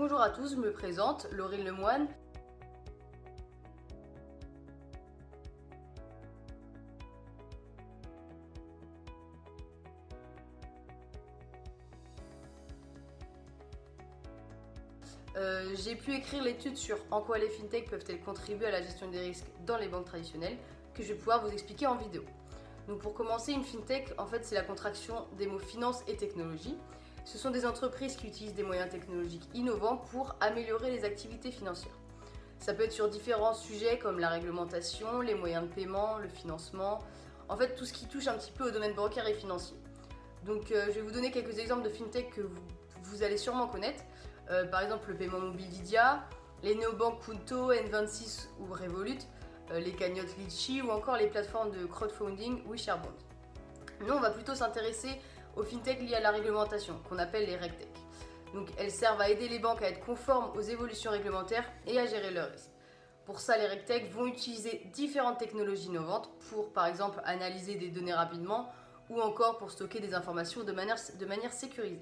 Bonjour à tous, je me présente, Laurine Lemoine. J'ai pu écrire l'étude sur en quoi les fintechs peuvent-elles contribuer à la gestion des risques dans les banques traditionnelles, que je vais pouvoir vous expliquer en vidéo. Donc pour commencer, une fintech, en fait, c'est la contraction des mots finance et technologie. Ce sont des entreprises qui utilisent des moyens technologiques innovants pour améliorer les activités financières. Ça peut être sur différents sujets comme la réglementation, les moyens de paiement, le financement, en fait tout ce qui touche un petit peu au domaine bancaire et financier. Donc je vais vous donner quelques exemples de fintech que vous allez sûrement connaître. Par exemple le paiement mobile Lydia, les néobanques Punto, N26 ou Revolut, les cagnottes Litchi ou encore les plateformes de crowdfunding WishShareBond. Nous on va plutôt s'intéresser aux fintech liées à la réglementation, qu'on appelle les RegTech. Donc elles servent à aider les banques à être conformes aux évolutions réglementaires et à gérer leurs risques. Pour ça, les RegTech vont utiliser différentes technologies innovantes pour, par exemple, analyser des données rapidement ou encore pour stocker des informations de manière sécurisée.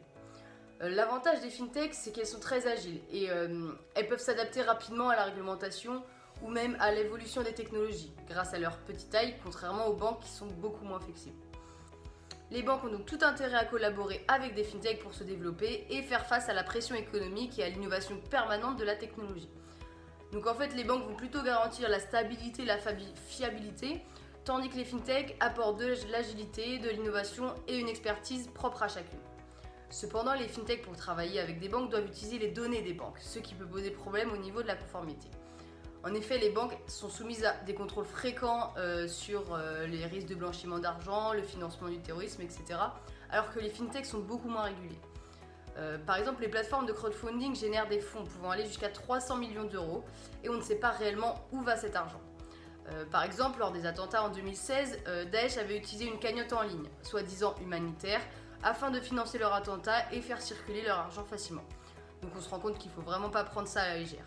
L'avantage des fintechs, c'est qu'elles sont très agiles et elles peuvent s'adapter rapidement à la réglementation ou même à l'évolution des technologies grâce à leur petite taille, contrairement aux banques qui sont beaucoup moins flexibles. Les banques ont donc tout intérêt à collaborer avec des fintechs pour se développer et faire face à la pression économique et à l'innovation permanente de la technologie. Donc en fait, les banques vont plutôt garantir la stabilité et la fiabilité, tandis que les fintechs apportent de l'agilité, de l'innovation et une expertise propre à chacune. Cependant, les fintechs pour travailler avec des banques doivent utiliser les données des banques, ce qui peut poser problème au niveau de la conformité. En effet, les banques sont soumises à des contrôles fréquents sur les risques de blanchiment d'argent, le financement du terrorisme, etc. Alors que les fintechs sont beaucoup moins régulés. Par exemple, les plateformes de crowdfunding génèrent des fonds pouvant aller jusqu'à 300 millions d'euros et on ne sait pas réellement où va cet argent. Par exemple, lors des attentats en 2016, Daesh avait utilisé une cagnotte en ligne, soi-disant humanitaire, afin de financer leur attentat et faire circuler leur argent facilement. Donc on se rend compte qu'il ne faut vraiment pas prendre ça à la légère.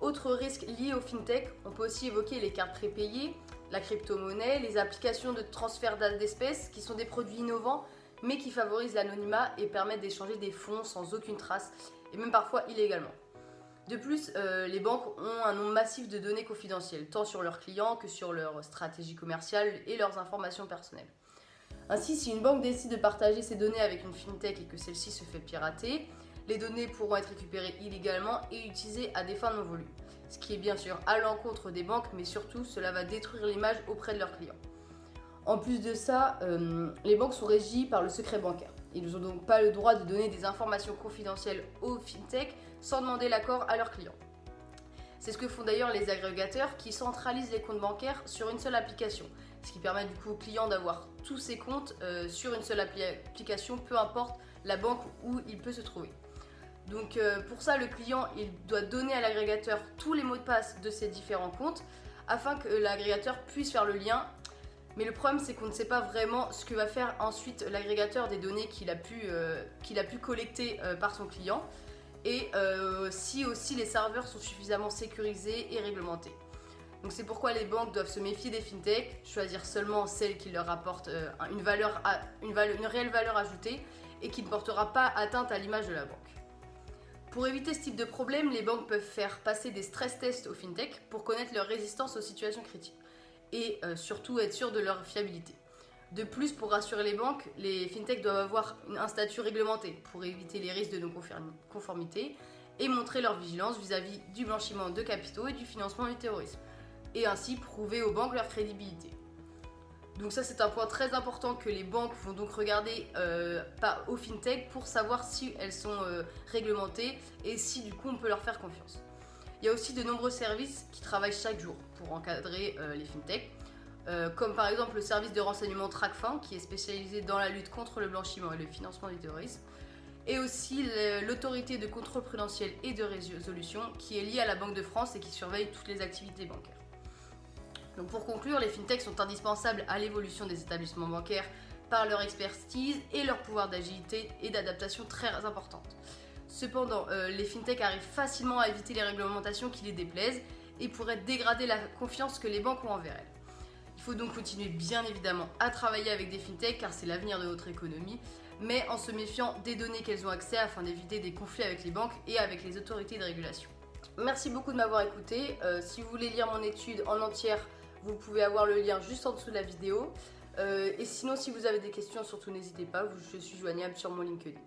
Autres risques liés au fintech, on peut aussi évoquer les cartes prépayées, la crypto-monnaie, les applications de transfert d'espèces qui sont des produits innovants mais qui favorisent l'anonymat et permettent d'échanger des fonds sans aucune trace et même parfois illégalement. De plus, les banques ont un nombre massif de données confidentielles, tant sur leurs clients que sur leur stratégie commerciale et leurs informations personnelles. Ainsi, si une banque décide de partager ses données avec une fintech et que celle-ci se fait pirater, les données pourront être récupérées illégalement et utilisées à des fins non voulues. Ce qui est bien sûr à l'encontre des banques, mais surtout cela va détruire l'image auprès de leurs clients. En plus de ça, les banques sont régies par le secret bancaire. Ils n'ont donc pas le droit de donner des informations confidentielles aux fintech sans demander l'accord à leurs clients. C'est ce que font d'ailleurs les agrégateurs qui centralisent les comptes bancaires sur une seule application, ce qui permet du coup au client d'avoir tous ses comptes sur une seule application, peu importe la banque où il peut se trouver. Donc pour ça, le client il doit donner à l'agrégateur tous les mots de passe de ses différents comptes afin que l'agrégateur puisse faire le lien. Mais le problème, c'est qu'on ne sait pas vraiment ce que va faire ensuite l'agrégateur des données qu'il a pu collecter par son client et si aussi les serveurs sont suffisamment sécurisés et réglementés. Donc c'est pourquoi les banques doivent se méfier des fintech, choisir seulement celles qui leur apportent une réelle valeur ajoutée et qui ne portera pas atteinte à l'image de la banque. Pour éviter ce type de problème, les banques peuvent faire passer des stress tests aux fintech pour connaître leur résistance aux situations critiques et surtout être sûr de leur fiabilité. De plus, pour rassurer les banques, les fintech doivent avoir un statut réglementé pour éviter les risques de non-conformité et montrer leur vigilance vis-à-vis du blanchiment de capitaux et du financement du terrorisme, et ainsi prouver aux banques leur crédibilité. Donc ça, c'est un point très important que les banques vont donc regarder aux fintech pour savoir si elles sont réglementées et si du coup on peut leur faire confiance. Il y a aussi de nombreux services qui travaillent chaque jour pour encadrer les fintech, comme par exemple le service de renseignement TracFin qui est spécialisé dans la lutte contre le blanchiment et le financement du terrorisme, et aussi l'autorité de contrôle prudentiel et de résolution qui est liée à la Banque de France et qui surveille toutes les activités bancaires. Donc pour conclure, les fintechs sont indispensables à l'évolution des établissements bancaires par leur expertise et leur pouvoir d'agilité et d'adaptation très importante. Cependant, les fintechs arrivent facilement à éviter les réglementations qui les déplaisent et pourraient dégrader la confiance que les banques ont envers elles. Il faut donc continuer bien évidemment à travailler avec des fintechs car c'est l'avenir de notre économie, mais en se méfiant des données qu'elles ont accès afin d'éviter des conflits avec les banques et avec les autorités de régulation. Merci beaucoup de m'avoir écouté. Si vous voulez lire mon étude en entière, vous pouvez avoir le lien juste en dessous de la vidéo. Et sinon, si vous avez des questions, surtout n'hésitez pas, je suis joignable sur mon LinkedIn.